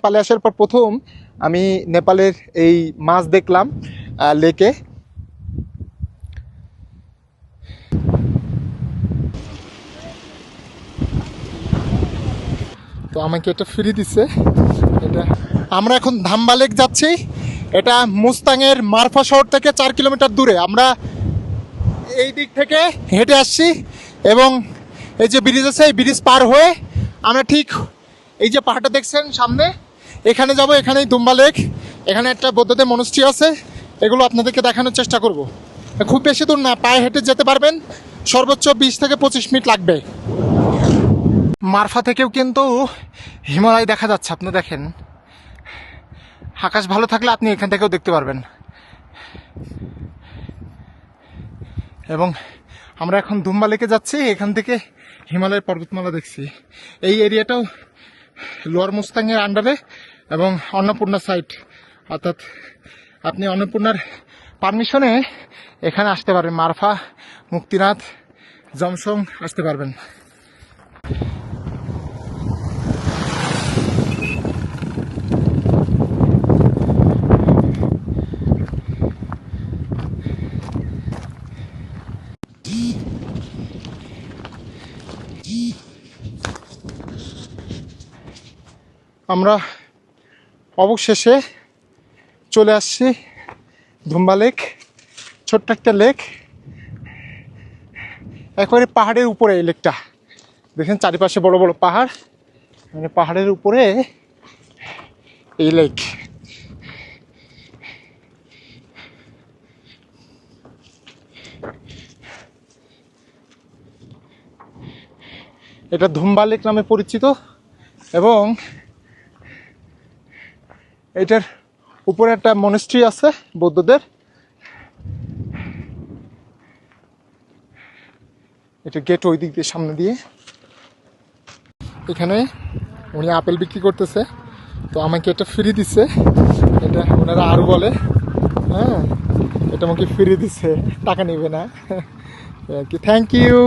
নেপালে আসার পর প্রথম আমি নেপালের এই মাছ দেখলাম লেকে। তো আমাকে এটা ফ্রি দিচ্ছে। এটা আমরা এখন ধামবা লেক যাচ্ছি। এটা মুস্তাংয়ের মারফা শহর থেকে 4 কিলোমিটার দূরে। আমরা এই দিক থেকে হেঁটে আসছি এবং এই যে ব্রিজ আছে এই ব্রিজ পার হয়ে আমরা ঠিক এই যে পাহাড়টা দেখছেন সামনে, এখানে যাব। এখানেই দুম্বা লেক, এখানে একটা বৌদ্ধদের মনস্ট্রি আছে। এগুলো আপনাদেরকে দেখানোর চেষ্টা করব। খুব বেশি দূর না, পায়ে হেঁটে যেতে পারবেন, সর্বোচ্চ 20 থেকে 25 মিনিট লাগবে। মারফা থেকেও কিন্তু হিমালয় দেখা যাচ্ছে। আপনি দেখেন, আকাশ ভালো থাকলে আপনি এখান থেকেও দেখতে পারবেন। এবং আমরা এখন দুম্বা লেকে যাচ্ছি, এখান থেকে হিমালয়ের পর্বতমালা দেখছি। এই এরিয়াটাও লোয়ার মুস্তাংয়ের আন্ডারে এবং অন্নপূর্ণা সাইট, অর্থাৎ আপনি অন্নপূর্ণার পারমিশনে এখানে আসতে পারবেন। মারফা, মুক্তিনাথ, জমসং আসতে পারবেন। আমরা অবশেষে চলে আসছি দুম্বা লেক। ছোট্ট একটা লেক, একেবারে পাহাড়ের উপরে এই লেকটা। দেখেন চারিপাশে বড় বড় পাহাড়, মানে পাহাড়ের উপরে এই লেক। এটা দুম্বা লেক নামে পরিচিত এবং এটার উপরে একটা মনেস্ট্রি আছে বৌদ্ধদের। এটা গেট ওই দিক দিয়ে, সামনে দিয়ে। এখানে উনি আপেল বিক্রি করতেছে, তো আমাকে এটা ফ্রি দিচ্ছে। এটা ওনারা আরও বলে, হ্যাঁ, এটা আমাকে ফ্রি দিচ্ছে, টাকা নেবে না আর কি। Thank you.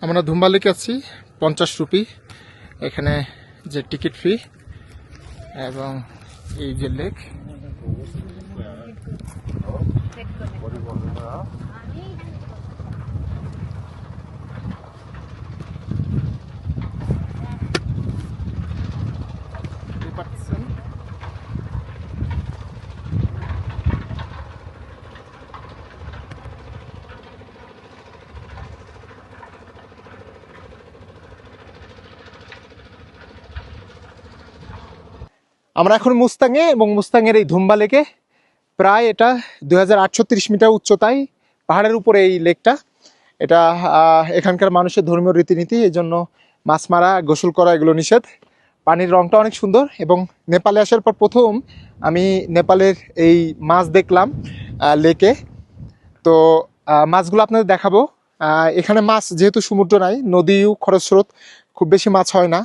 আমরা দুম্বা লেকে আছি, 50 রুপি এখানে যে টিকিট ফি। এবং এই যে লেক, আমরা এখন মুস্তাংয়ে এবং মুস্তাংয়ের এই দুম্বা লেকে। প্রায় এটা 2830 মিটার উচ্চতায়, পাহাড়ের উপরে এই লেকটা। এটা এখানকার মানুষের ধর্মীয় রীতিনীতি, এই জন্য মাছ মারা, গোসল করা এগুলো নিষেধ। পানির রংটা অনেক সুন্দর এবং নেপালে আসার পর প্রথম আমি নেপালের এই মাছ দেখলাম লেকে। তো মাছগুলো আপনাদের দেখাবো। এখানে মাছ যেহেতু সমুদ্র নাই, নদীও খরস্রোত, খুব বেশি মাছ হয় না।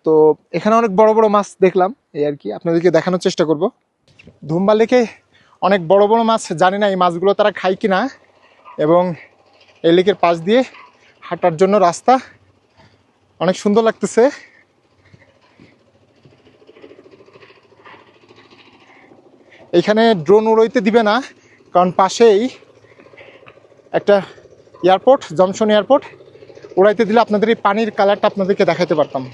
তো এখানে অনেক বড় বড় মাছ দেখলাম, এই আর কি আপনাদেরকে দেখানোর চেষ্টা করব। দুম্বা লেকে অনেক বড় বড় মাছ, জানি না এই মাছগুলো তারা খায় কিনা। এবং এই লেকের পাশ দিয়ে হাঁটার জন্য রাস্তা অনেক সুন্দর লাগতেছে। এখানে ড্রোন উড়াইতে দিবে না, কারণ পাশেই একটা এয়ারপোর্ট, জংশন এয়ারপোর্ট। উড়াইতে দিলে আপনাদের এই পানির কালারটা আপনাদেরকে দেখাতে পারতাম।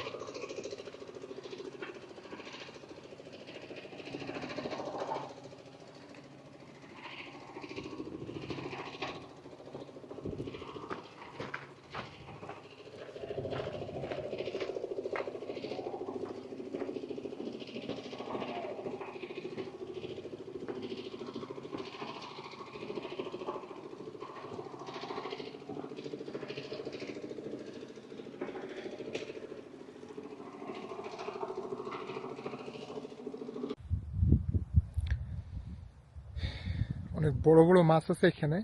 অনেক বড় বড় মাছ আছে এখানে।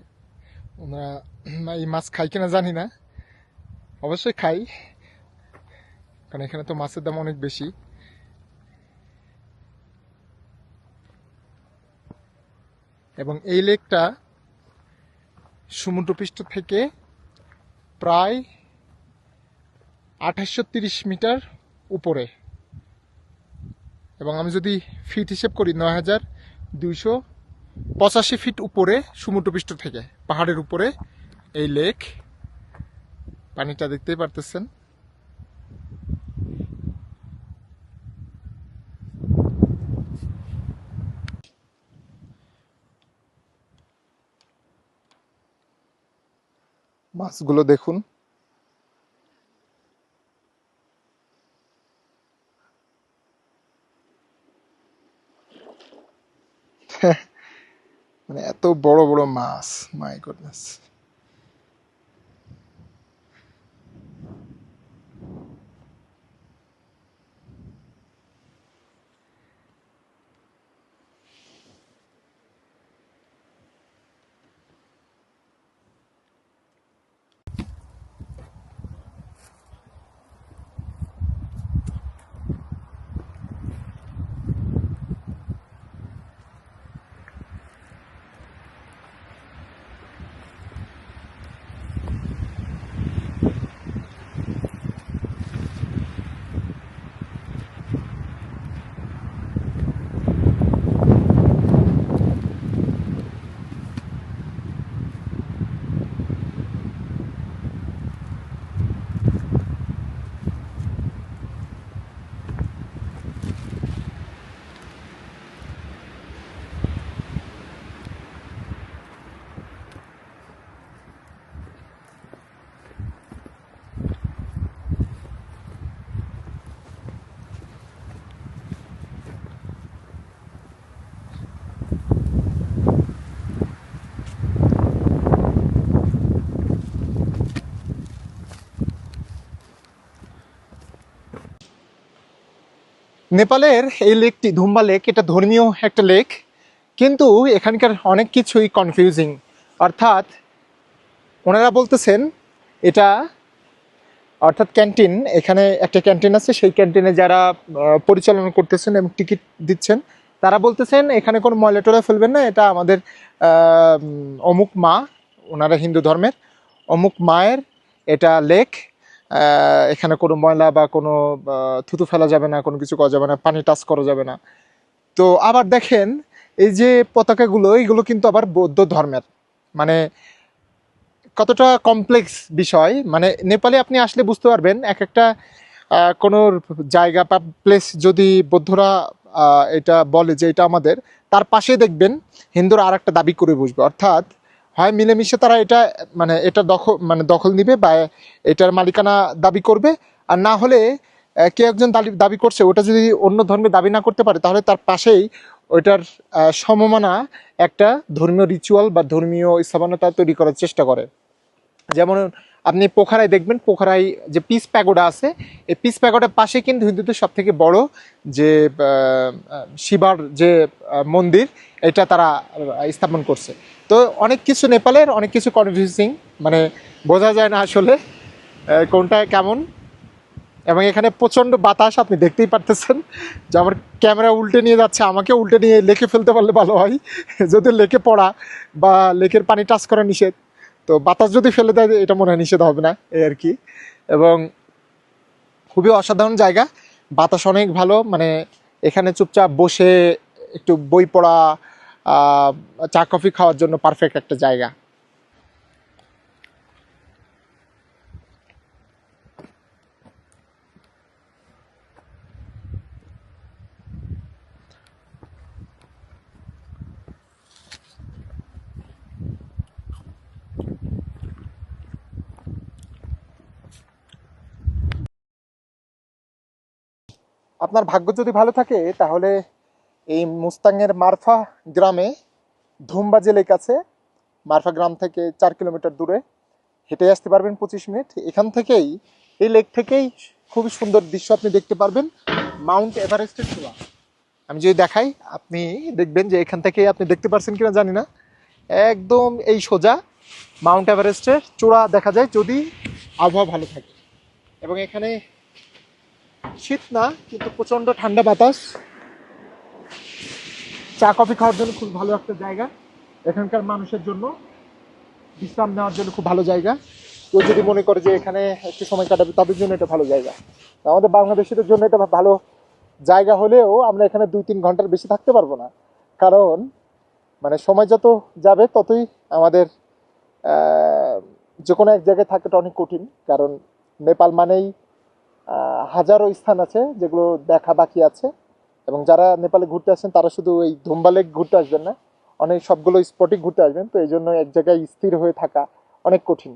ওনারা এই মাছ খাই কিনা জানি না, অবশ্যই খাই, কারণ এখানে তো মাছের দাম অনেক বেশি। এবং এই লেকটা সমুদ্রপৃষ্ঠ থেকে প্রায় 2830 মিটার উপরে। এবং আমি যদি ফিট হিসেব করি 9285 ফিট উপরে সমুদ্রপৃষ্ঠ থেকে পাহাড়ের উপরে এই লেক। পানিটা দেখতেই পারতেছেন। মাছগুলো দেখুন। মানে এত বড় বড় মাছ, মাই গডনেস। নেপালের এই লেকটি ধুম্বা লেক, এটা ধর্মীয় একটা লেক, কিন্তু এখানকার অনেক কিছুই কনফিউজিং। অর্থাৎ ওনারা বলতেছেন এটা, অর্থাৎ ক্যান্টিন, এখানে একটা ক্যান্টিন আছে, সেই ক্যান্টিনে যারা পরিচালনা করতেছেন এবং টিকিট দিচ্ছেন তারা বলতেছেন এখানে কোনো ময়লা টয়লা ফেলবেন না, এটা আমাদের অমুক মা, ওনারা হিন্দু ধর্মের, অমুক মায়ের এটা লেক, এখানে কোনো ময়লা বা কোনো থুতু ফেলা যাবে না, কোনো কিছু করা যাবে না, পানি টাচ করা যাবে না। তো আবার দেখেন এই যে পতাকাগুলো, এইগুলো কিন্তু আবার বৌদ্ধ ধর্মের। মানে কতটা কমপ্লেক্স বিষয়। মানে নেপালে আপনি আসলে বুঝতে পারবেন এক একটা কোনো জায়গা বা প্লেস যদি বৌদ্ধরা এটা বলে যে এটা আমাদের, তার পাশে দেখবেন হিন্দুরা আর একটা দাবি করে বসবে। অর্থাৎ হয় মিলেমিশে তারা এটা মানে এটা দখল নিবে বা এটার মালিকানা দাবি করবে, আর না হলে কে একজন দাবি করছে ওটা যদি অন্য ধর্মে দাবি না করতে পারে তাহলে তার পাশেই ওইটার সমমানা একটা ধর্মীয় রিচুয়াল বা ধর্মীয় স্থাপনতা তৈরি করার চেষ্টা করে। যেমন আপনি পোখারায় দেখবেন, পোখারায় যে পিস প্যাগোডা আছে, এই পিস প্যাগোডার পাশে কিন্তু হিন্দুদের সব থেকে বড় যে শিবার যে মন্দির, এটা তারা স্থাপন করছে। তো অনেক কিছু নেপালের অনেক কিছু কনফিউজিং, মানে বোঝা যায় না আসলে কোনটা কেমন। এবং এখানে প্রচণ্ড বাতাস, আপনি দেখতেই পারতেছেন যে আমার ক্যামেরা উল্টে নিয়ে যাচ্ছে, আমাকে উল্টে নিয়ে লেকে ফেলতে পারলে ভালো হয়, যদি লেকে পড়া বা লেকের পানি টাচ করা নিষেধ, তো বাতাস যদি ফেলে দেয় এটা মনে হয় নিষেধ হবে না, এই আর কি। এবং খুবই অসাধারণ জায়গা, বাতাস অনেক ভালো, মানে এখানে চুপচাপ বসে একটু বই পড়া, চা কফি খাওয়ার জন্য পারফেক্ট একটা জায়গা। আপনার ভাগ্য যদি ভালো থাকে তাহলে এই মুস্তাংয়ের মারফা গ্রামে ধুম্বা যে লেক আছে, মারফা গ্রাম থেকে 4 কিলোমিটার দূরে, হেঁটে আসতে পারবেন 25 মিনিট। এখান থেকেই, এই লেক থেকেই খুবই সুন্দর দৃশ্য আপনি দেখতে পারবেন, মাউন্ট এভারেস্টের চূড়া। আমি যদি দেখাই আপনি দেখবেন যে এখান থেকে আপনি দেখতে পারছেন কিনা জানি না, একদম এই সোজা মাউন্ট এভারেস্টের চূড়া দেখা যায় যদি আবহাওয়া ভালো থাকে। এবং এখানে শীত না, কিন্তু প্রচণ্ড ঠান্ডা বাতাস, চা কফি খাওয়ার জন্য খুব ভালো একটা জায়গা, এখানকার মানুষের জন্য বিশ্রাম নেওয়ার জন্য খুব ভালো জায়গা। কেউ যদি মনে করে যে এখানে একটু সময় কাটাবে তাদের জন্য এটা ভালো জায়গা। আমাদের বাংলাদেশিদের জন্য এটা ভালো জায়গা হলেও আমরা এখানে 2-3 ঘন্টার বেশি থাকতে পারবো না, কারণ মানে সময় যত যাবে ততই আমাদের যে কোনো এক জায়গায় থাকাটা অনেক কঠিন। কারণ নেপাল মানেই হাজারো স্থান আছে যেগুলো দেখা বাকি আছে, এবং যারা নেপালে ঘুরতে আসেন তারা শুধু এই ধুম্বা লেক ঘুরতে আসবেন না, অনেক সবগুলো স্পটই ঘুরতে আসবেন। তো এই জন্য এক জায়গায় স্থির হয়ে থাকা অনেক কঠিন।